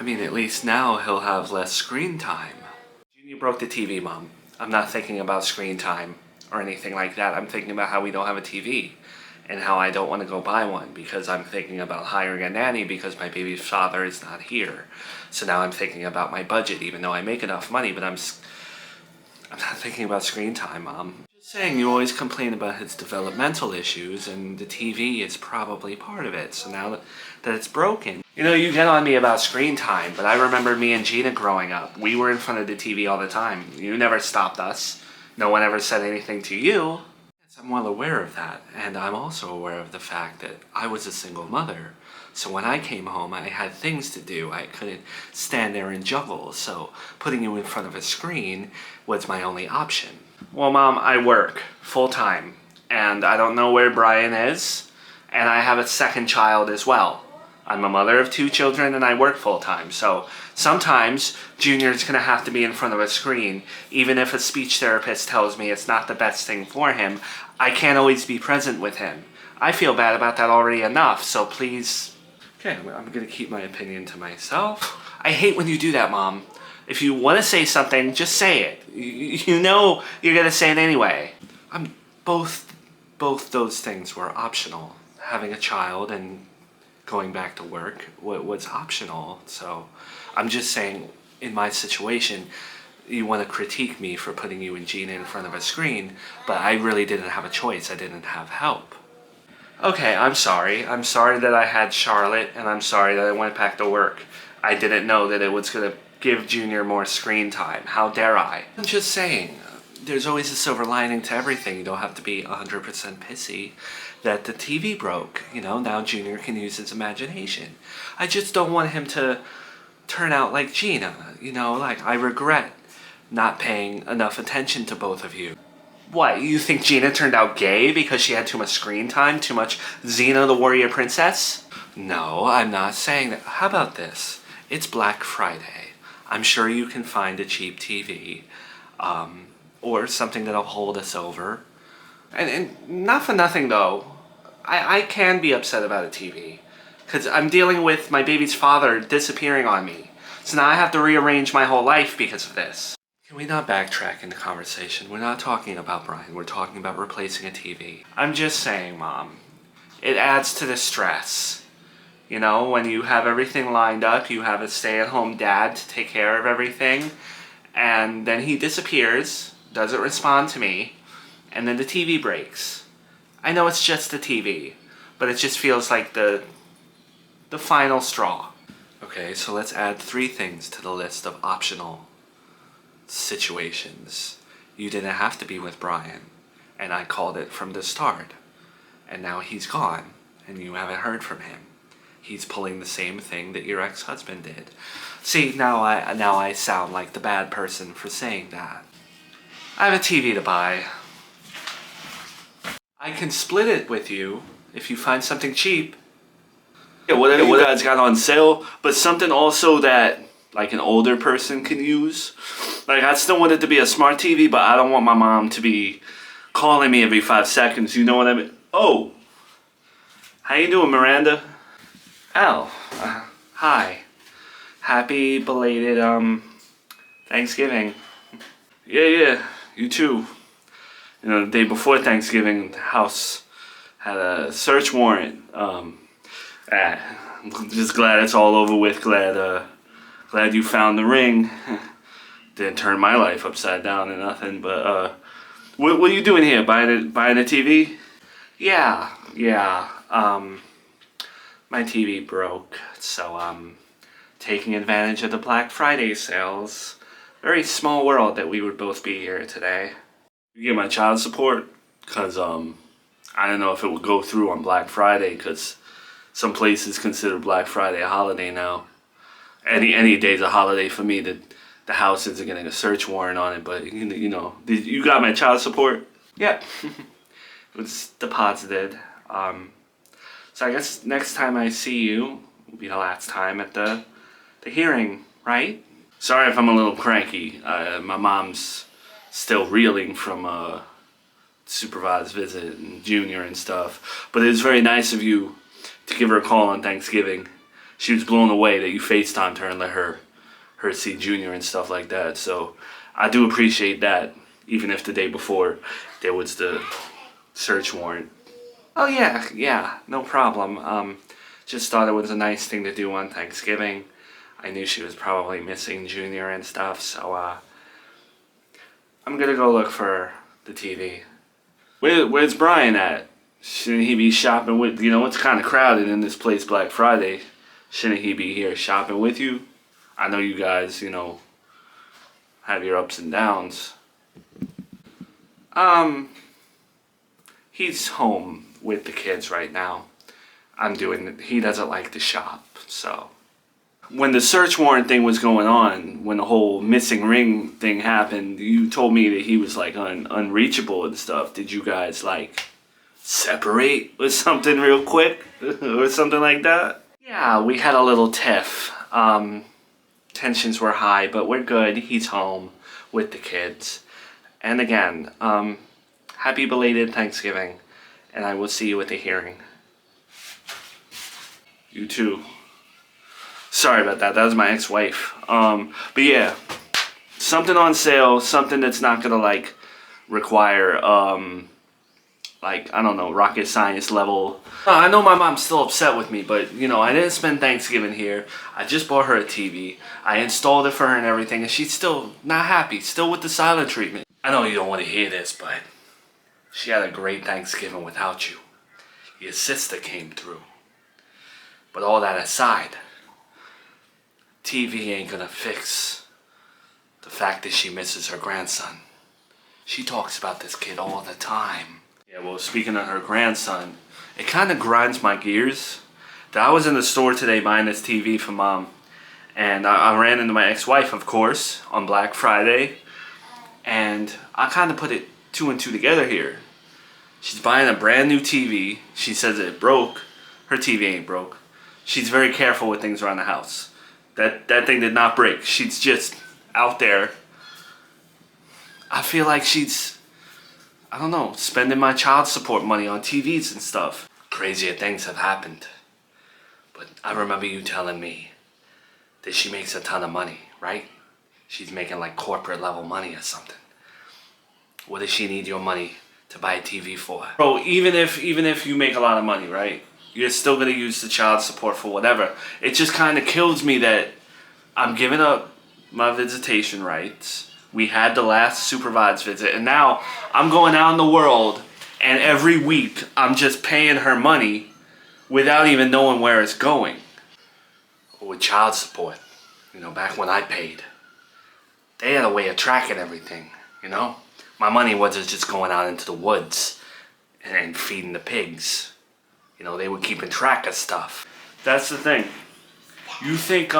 I mean, at least now he'll have less screen time. Junior broke the TV, Mom. I'm not thinking about screen time or anything like that. I'm thinking about how we don't have a TV and how I don't want to go buy one because I'm thinking about hiring a nanny because my baby's father is not here. So now I'm thinking about my budget, even though I make enough money, but I'm not thinking about screen time, Mom. Just saying, you always complain about his developmental issues, and the TV is probably part of it. So now that it's broken, you get on me about screen time, but I remember me and Gina growing up. We were in front of the TV all the time. You never stopped us. No one ever said anything to you. Yes, I'm well aware of that, and I'm also aware of the fact that I was a single mother. So when I came home, I had things to do. I couldn't stand there and juggle, so putting you in front of a screen was my only option. Well, Mom, I work full-time, and I don't know where Brian is, and I have a second child as well. I'm a mother of 2 children, and I work full-time, so sometimes Junior's gonna have to be in front of a screen. Even if a speech therapist tells me it's not the best thing for him, I can't always be present with him. I feel bad about that already enough, so please... Okay, I'm gonna keep my opinion to myself. I hate when you do that, Mom. If you want to say something, just say it. You know you're gonna say it anyway. Both those things were optional. Having a child and going back to work was optional. So I'm just saying, in my situation, you want to critique me for putting you and Gina in front of a screen, but I really didn't have a choice. I didn't have help. Okay, I'm sorry. I'm sorry that I had Charlotte, and I'm sorry that I went back to work. I didn't know that it was going to give Junior more screen time. How dare I? I'm just saying, there's always a silver lining to everything. You don't have to be 100% pissy that the TV broke. Now Junior can use his imagination. I just don't want him to turn out like Gina. I regret not paying enough attention to both of you. What, you think Gina turned out gay because she had too much screen time? Too much Xena the Warrior Princess? No, I'm not saying that. How about this? It's Black Friday. I'm sure you can find a cheap TV, or something that'll hold us over. And not for nothing though, I can be upset about a TV. Because I'm dealing with my baby's father disappearing on me. So now I have to rearrange my whole life because of this. Can we not backtrack in the conversation? We're not talking about Brian. We're talking about replacing a TV. I'm just saying, Mom, it adds to the stress. When you have everything lined up, you have a stay-at-home dad to take care of everything, and then he disappears, doesn't respond to me, and then the TV breaks. I know it's just the TV, but it just feels like the final straw. Okay, so let's add 3 things to the list of optional situations. You didn't have to be with Brian, and I called it from the start, and now he's gone and you haven't heard from him. He's pulling the same thing that your ex-husband did. See, now I sound like the bad person for saying that. I have a TV to buy. I can split it with you if you find something cheap. Yeah, whatever you guys got on sale, but something also that like an older person can use. I still want it to be a smart TV, but I don't want my mom to be calling me every 5 seconds. You know what I mean? Oh, how you doing, Miranda? Oh, hi. Happy belated Thanksgiving. Yeah, you too. The day before Thanksgiving, the house had a search warrant. I'm just glad it's all over with. Glad you found the ring. Didn't turn my life upside down or nothing, but what are you doing here? Buying a TV? Yeah. My TV broke, so I'm taking advantage of the Black Friday sales. Very small world that we would both be here today. You get my child support? Cause I don't know if it would go through on Black Friday, cause some places consider Black Friday a holiday now. Any day's a holiday for me. The house isn't getting a search warrant on it, but you got my child support? Yep. It was deposited. So I guess next time I see you will be the last time at the hearing, right? Sorry if I'm a little cranky. My mom's still reeling from a supervised visit and Junior and stuff, but it was very nice of you to give her a call on Thanksgiving. she was blown away that you FaceTimed her and let her see Junior and stuff like that. So I do appreciate that, even if the day before there was the search warrant. Oh yeah, no problem. Just thought it was a nice thing to do on Thanksgiving. I knew she was probably missing Junior and stuff, so I'm gonna go look for the TV. Where's Brian at? Shouldn't he be shopping with, it's kind of crowded in this place Black Friday. Shouldn't he be here shopping with you? I know you guys, have your ups and downs. He's home with the kids right now. He doesn't like to shop, so. When the search warrant thing was going on, when the whole missing ring thing happened, you told me that he was like unreachable and stuff. Did you guys like separate or something real quick or something like that? Yeah, we had a little tiff. Tensions were high, but we're good. He's home with the kids. And again, happy belated Thanksgiving, and I will see you at the hearing. You too. Sorry about that. That was my ex-wife. But yeah, something on sale, something that's not gonna like require I don't know, rocket science level. I know my mom's still upset with me, but I didn't spend Thanksgiving here. I just bought her a TV. I installed it for her and everything, and she's still not happy, still with the silent treatment. I know you don't want to hear this, but she had a great Thanksgiving without you. Your sister came through. But all that aside, TV ain't gonna fix the fact that she misses her grandson. She talks about this kid all the time. Yeah, well, speaking of her grandson, it kind of grinds my gears that I was in the store today buying this TV for Mom, and I ran into my ex-wife, of course, on Black Friday, and I kind of put it two and two together here. She's buying a brand new TV. She says it broke. Her TV ain't broke. She's very careful with things around the house. That thing did not break. She's just out there. I feel like she's, I don't know, spending my child support money on TVs and stuff. Crazier things have happened. But I remember you telling me that she makes a ton of money, right? She's making like corporate level money or something. What does she need your money to buy a TV for? Bro, even if you make a lot of money, right? You're still gonna use the child support for whatever. It just kind of kills me that I'm giving up my visitation rights. We had the last supervised visit, and now I'm going out in the world, and every week I'm just paying her money without even knowing where it's going. Or with child support, back when I paid, they had a way of tracking everything, My money wasn't just going out into the woods and feeding the pigs. They were keeping track of stuff. That's the thing. You think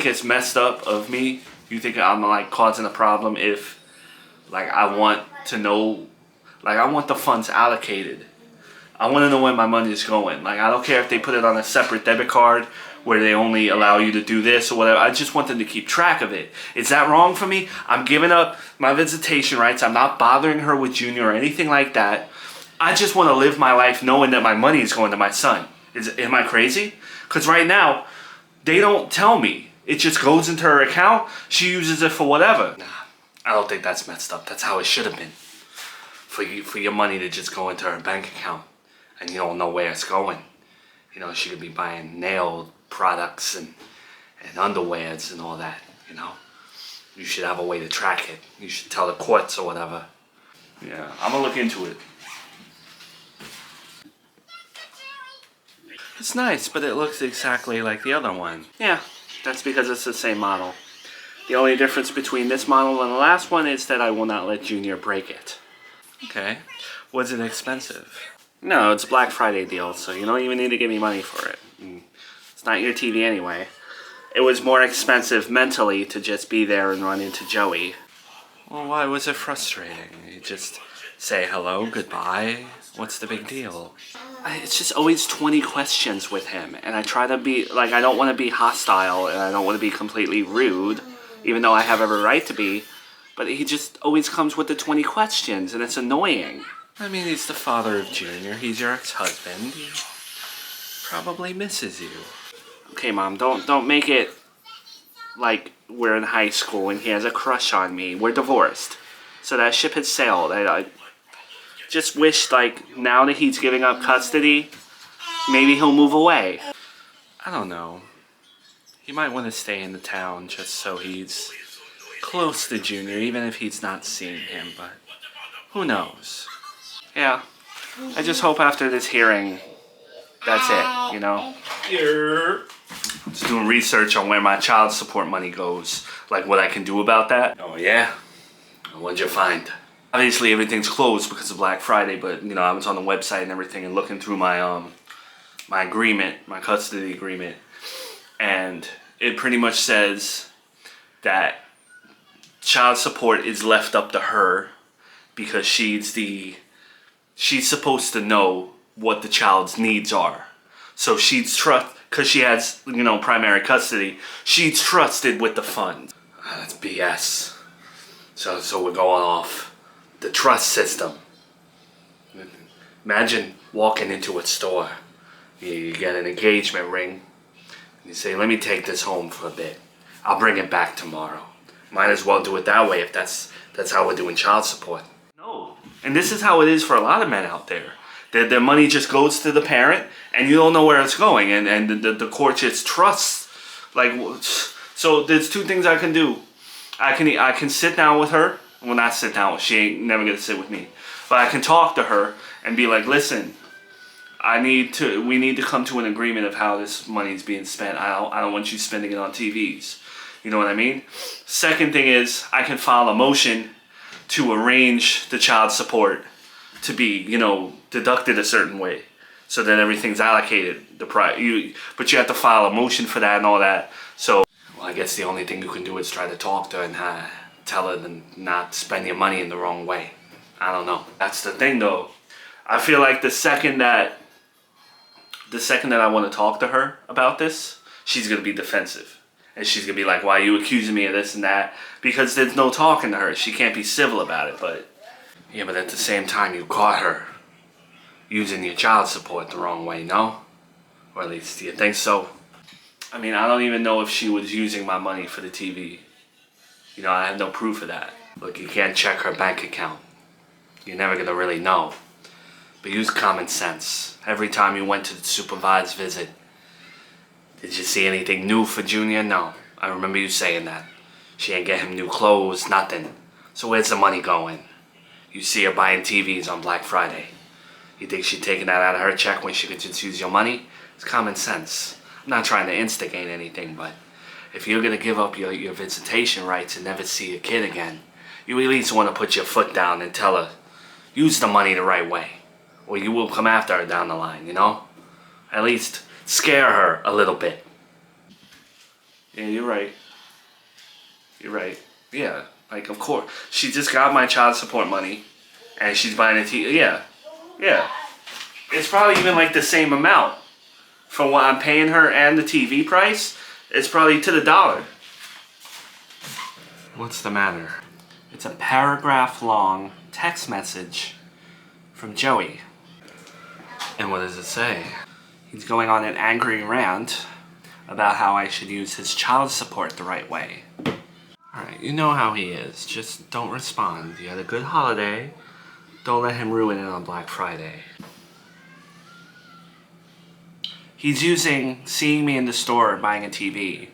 it's messed up of me? You think I'm like causing a problem if I want to know, I want the funds allocated. I want to know where my money is going. I don't care if they put it on a separate debit card where they only allow you to do this or whatever. I just want them to keep track of it. Is that wrong for me? I'm giving up my visitation rights. I'm not bothering her with Junior or anything like that. I just want to live my life knowing that my money is going to my son. Am I crazy? Because right now, they don't tell me. It just goes into her account. She uses it for whatever. Nah, I don't think that's messed up. That's how it should have been. For your money to just go into her bank account. And you don't know where it's going. She could be buying nail products and underwears and all that, You should have a way to track it. You should tell the courts or whatever. Yeah, I'm gonna look into it. It's nice, but it looks exactly like the other one. Yeah, that's because it's the same model. The only difference between this model and the last one is that I will not let Junior break it. Okay. Was it expensive? No, it's a Black Friday deal, so you don't even need to give me money for it. It's not your TV anyway. It was more expensive mentally to just be there and run into Joey. Well, why was it frustrating? You just say hello, goodbye. What's the big deal? It's just always 20 questions with him, and I try to be, I don't want to be hostile, and I don't want to be completely rude, even though I have every right to be, but he just always comes with the 20 questions, and it's annoying. I mean, he's the father of Junior, he's your ex-husband, he probably misses you. Okay, Mom, don't make it like we're in high school and he has a crush on me. We're divorced. So that ship has sailed. I just wish, like, now that he's giving up custody, maybe he'll move away. I don't know. He might want to stay in the town just so he's close to Junior, even if he's not seeing him, but who knows? Yeah, I just hope after this hearing, that's it, you know? Just doing research on where my child support money goes, like what I can do about that. Oh yeah? What'd you find? Obviously everything's closed because of Black Friday, but you know, I was on the website and everything and looking through my my agreement, my custody agreement, and it pretty much says that child support is left up to her because she's supposed to know what the child's needs are. So she's because she has, you know, primary custody, she's trusted with the funds. That's BS. So we're going off the trust system. Imagine walking into a store. You get an engagement ring. You say, let me take this home for a bit. I'll bring it back tomorrow. Might as well do it that way if that's how we're doing child support. No. And this is how it is for a lot of men out there. Their money just goes to the parent and you don't know where it's going. And the court just trusts. Like, so there's two things I can do. I can sit down with her. Well, not sit down with her. She ain't never gonna sit with me. But I can talk to her and be like, listen, we need to come to an agreement of how this money is being spent. I don't want you spending it on TVs. You know what I mean? Second thing is, I can file a motion to arrange the child support to be, you know, deducted a certain way so that everything's allocated. But you have to file a motion for that and all that. So, well, I guess the only thing you can do is try to talk to her and tell her to not spend your money in the wrong way. I don't know. That's the thing, though. I feel like the second that I want to talk to her about this, she's going to be defensive. And she's going to be like, why are you accusing me of this and that? Because there's no talking to her. She can't be civil about it. But at the same time, you caught her using your child support the wrong way, no? Or at least, do you think so? I mean, I don't even know if she was using my money for the TV. You know, I have no proof of that. Look, you can't check her bank account. You're never going to really know. But use common sense. Every time you went to the supervised visit, did you see anything new for Junior? No. I remember you saying that. She ain't get him new clothes, nothing. So where's the money going? You see her buying TVs on Black Friday. You think she's taking that out of her check when she could just use your money? It's common sense. I'm not trying to instigate anything, but if you're going to give up your visitation rights and never see your kid again, you at least want to put your foot down and tell her, use the money the right way. Or you will come after her down the line, you know? At least scare her a little bit. Yeah, you're right. You're right. Yeah, like, of course. She just got my child support money, and she's buying a TV. Yeah. It's probably even like the same amount. For what I'm paying her and the TV price, it's probably to the dollar. What's the matter? It's a paragraph-long text message from Joey. And what does it say? He's going on an angry rant about how I should use his child support the right way. Alright, you know how he is. Just don't respond. You had a good holiday. Don't let him ruin it on Black Friday. He's using seeing me in the store buying a TV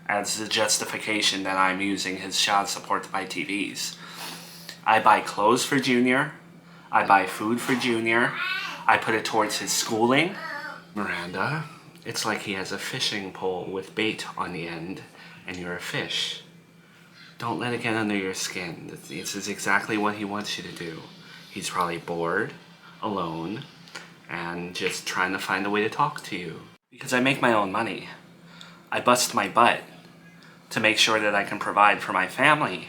as the justification that I'm using his child support to buy TVs. I buy clothes for Junior. I buy food for Junior. I put it towards his schooling. Miranda, it's like he has a fishing pole with bait on the end and you're a fish. Don't let it get under your skin. This is exactly what he wants you to do. He's probably bored, alone, and just trying to find a way to talk to you. Because I make my own money. I bust my butt to make sure that I can provide for my family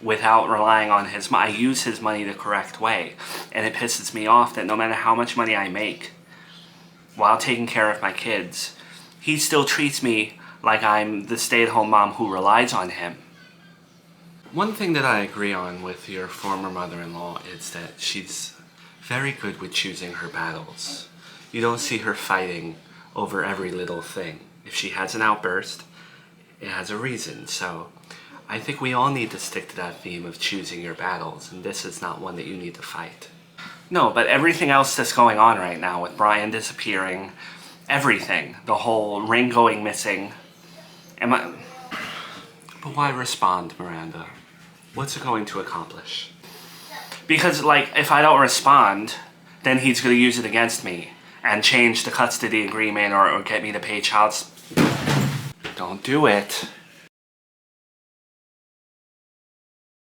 without relying on his money. I use his money the correct way. And it pisses me off that no matter how much money I make, while taking care of my kids, he still treats me like I'm the stay-at-home mom who relies on him. One thing that I agree on with your former mother-in-law is that she's very good with choosing her battles. You don't see her fighting over every little thing. If she has an outburst, it has a reason. So I think we all need to stick to that theme of choosing your battles, and this is not one that you need to fight. No, but everything else that's going on right now with Brian disappearing, everything, the whole ring going missing, But why respond, Miranda? What's it going to accomplish? Because, like, if I don't respond, then he's going to use it against me and change the custody agreement or get me to pay child support. Don't do it.